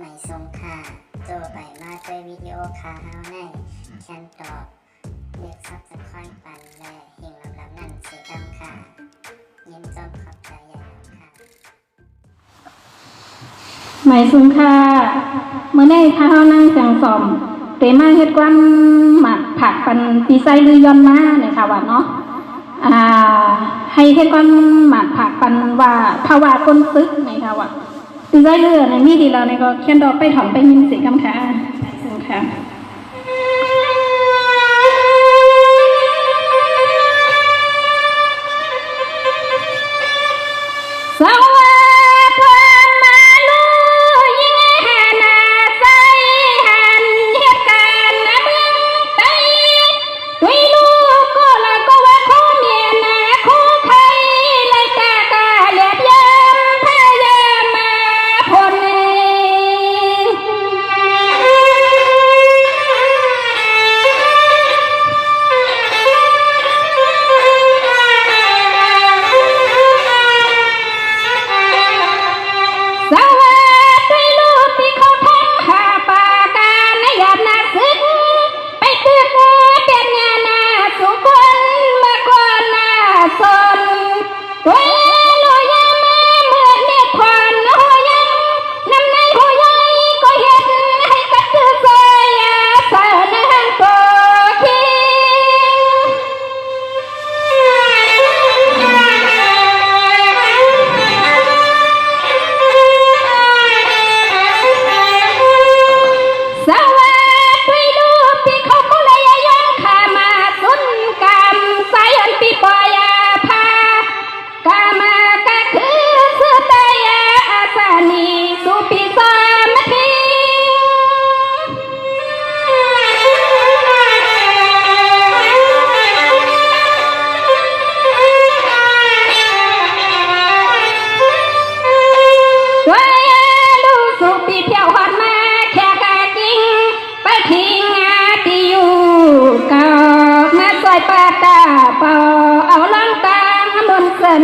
ไม่ทรงค่าโจไปมาด้วยวิดีโอคาเฮาในแคนตอบเรียกซับสไครป์ปันและหิ่งลำนั่นเสียดำค่ะยินจมขอบใจใหญ่ค่ะหมายถึงค่ะเมื่อได้ข้าวนั่งจังสอมเตมาเฮ็ดกวนหมักผักปันปีไซลือยอนมาเนี่ยค่ะว่าเนาะให้เฮ็ดกวนหมักผักปันว่าภาวะก้นซึกเนี่ยค่ะว่าปีไซลือในมีดีเราเนี่ยก็เขียนดอกไปถอนไปยินเสียงคำค่ะซึ่งค่ะสวัสดี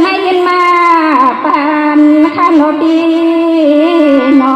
ไม่ยินมาปานขนมดีนอ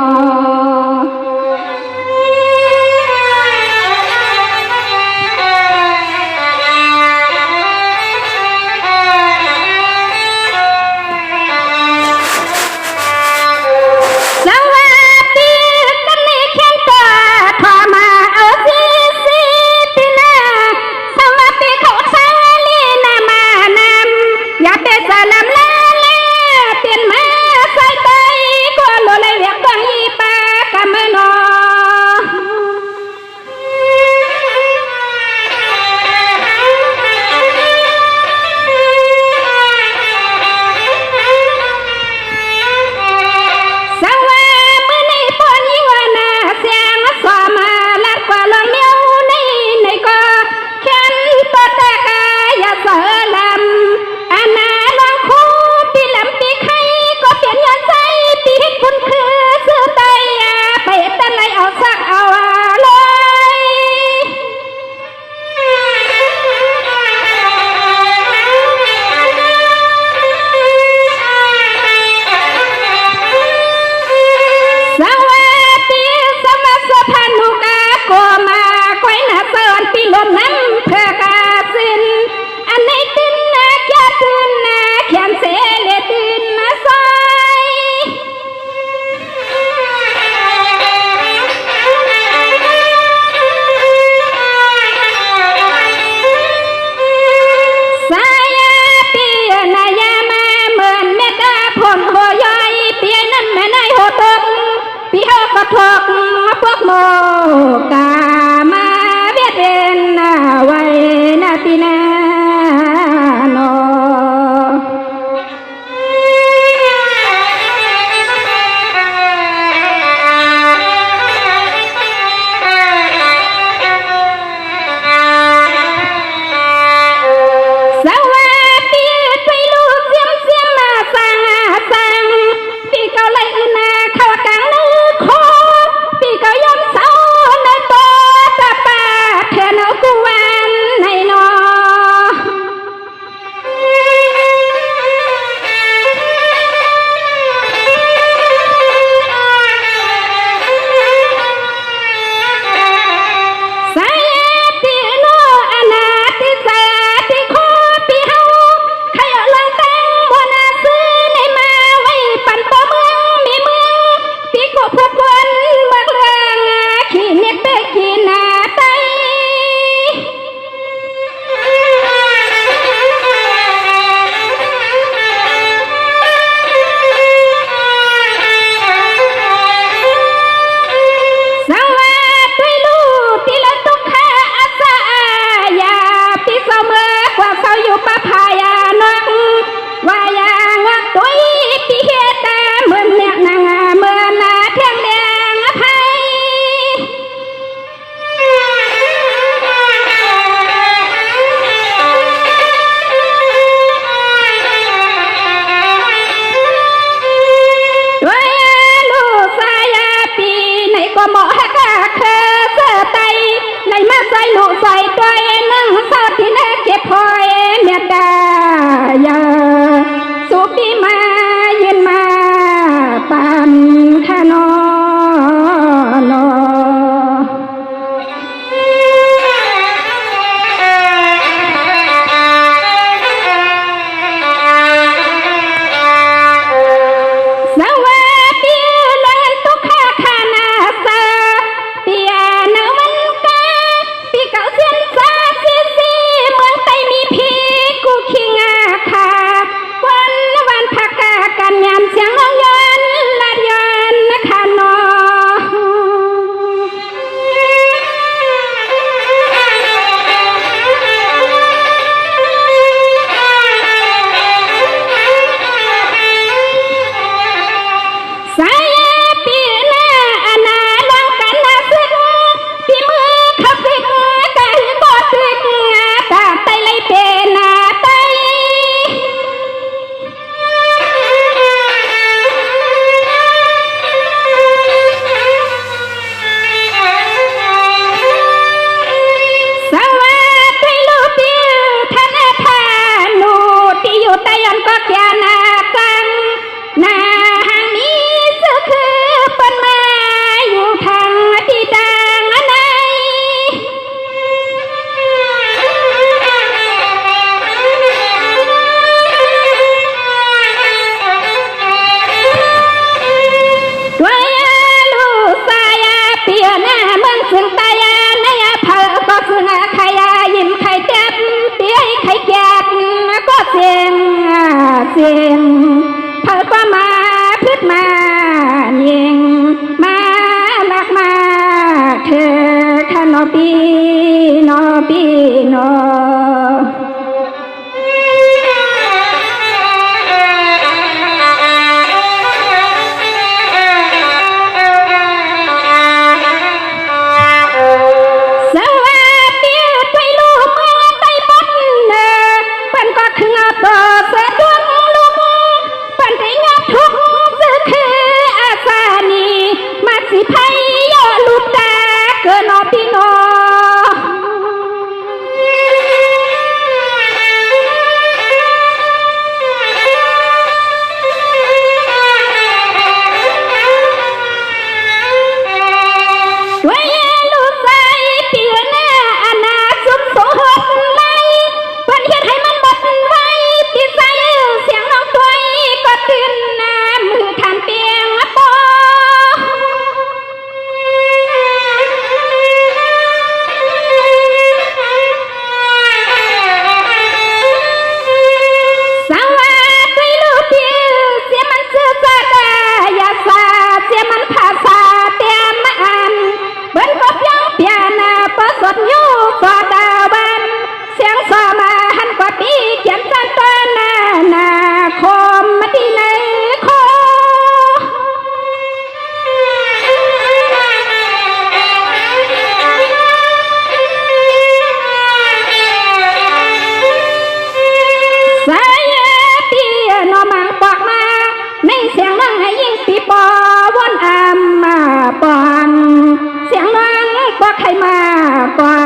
กินอพี่น้อ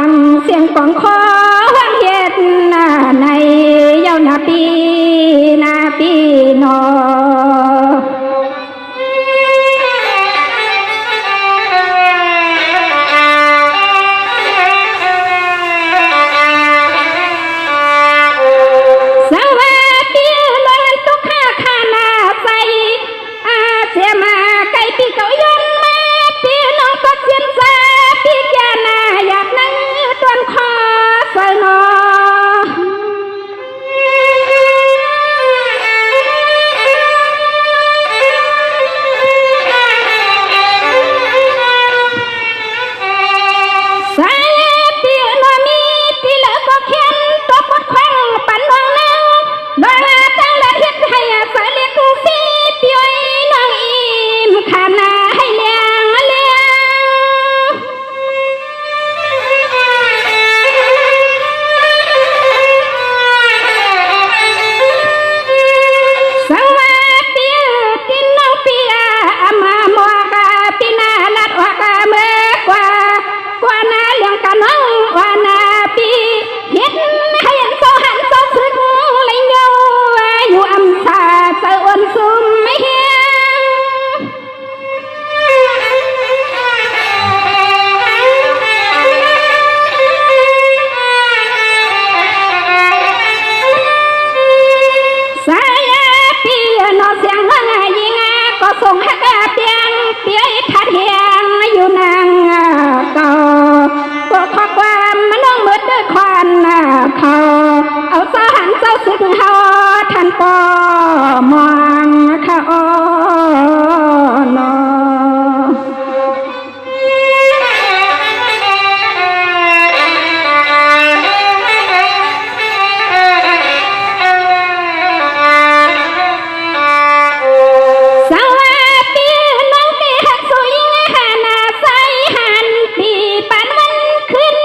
งเสียงของคอวังเฮ็ดในเย้านาปีนอสวัสดีลอยตุกข้าขานาใสเสียมาไก่ปีเก่ายนมาพี่น้องก็เสียนใจพี่แกนาอยากนั่งต้นคอใส่นอสายพี่น้องมีพี่เหลือก็เขียนตัวปดควันปันน้องนั่งโดยตั้งและเฮ็ดให้สายเล็กสีพี่อ้อยน้องอิ่มขานาให้เลี้ยงสวัสดีพี่น้องพี่มามัวกาพี่นาลัดว่ากาเมื่อกว่านาเลี้ยงกันน้องว่านาพี่เฮ็ดให้ยันโซหันโซซึกเลยเงาอยู่อำสาเสืออ้วนซุ่มไม่เฮียงสายพี่นอเสียงน้องยิงก็ส่งให้เปียงเปียทัดเฮียงอยู่นางก็ขอความมันน้องมืดด้วยควันเขาเอาสาหันเจ้าสึกเฮาท่านก็มองเขานอสวัสดีน้องตีหักสุยหานาใสหันปีปันวันขึ้น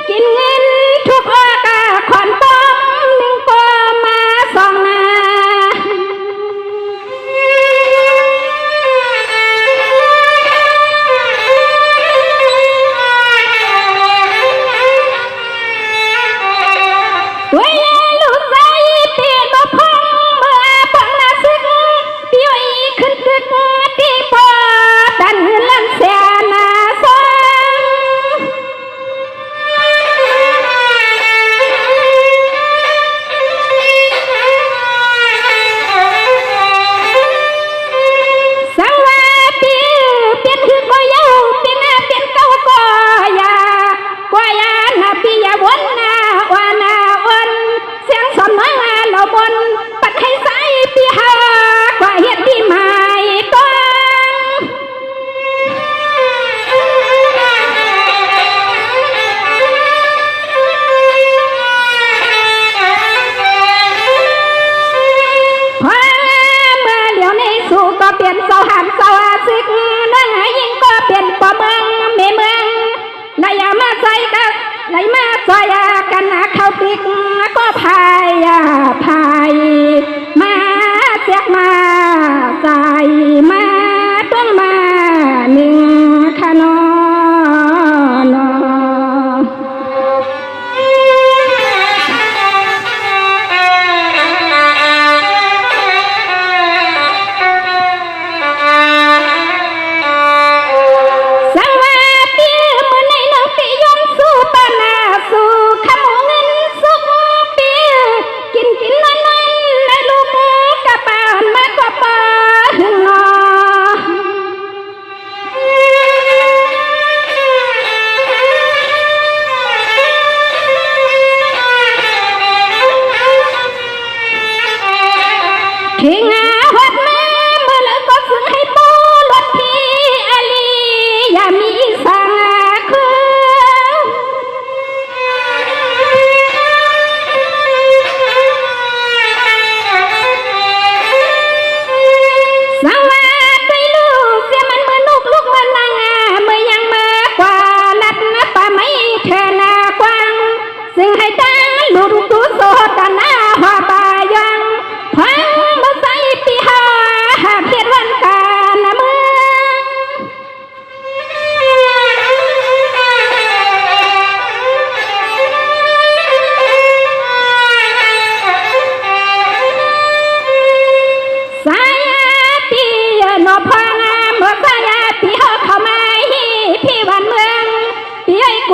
กินเงินทุกออกขอนต้มหนึ่งปอมาสองนา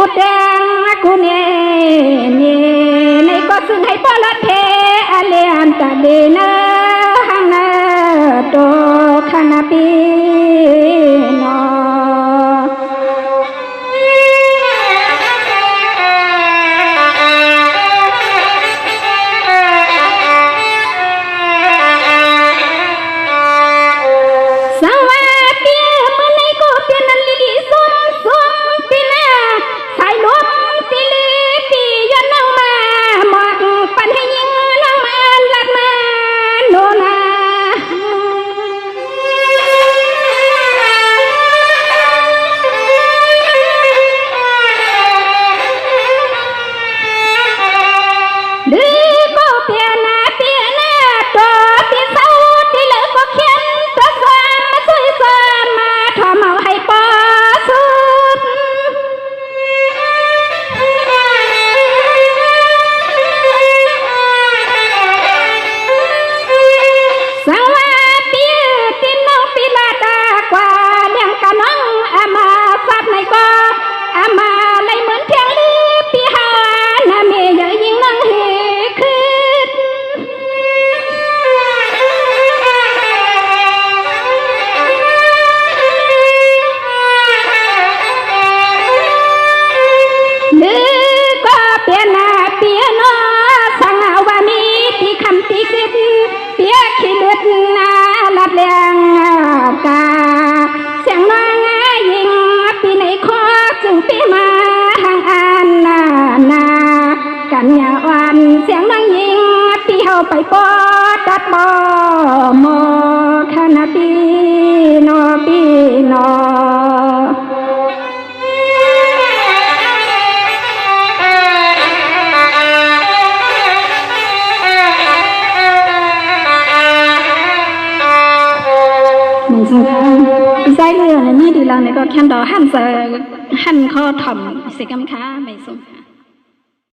กูแดงกูเนี่ยในก็ซึ่งให้ปลอดเทอเลียนตะเดนหังนาโตขนาปีนอไปปอตัดบอมอคณะปีนอปีนอหนึ่งสองใส่เรือนี่ดีแล้วเนี่ยก็แค่ดอหั่นข้อถ่อมสิกรรมค้าไม่สม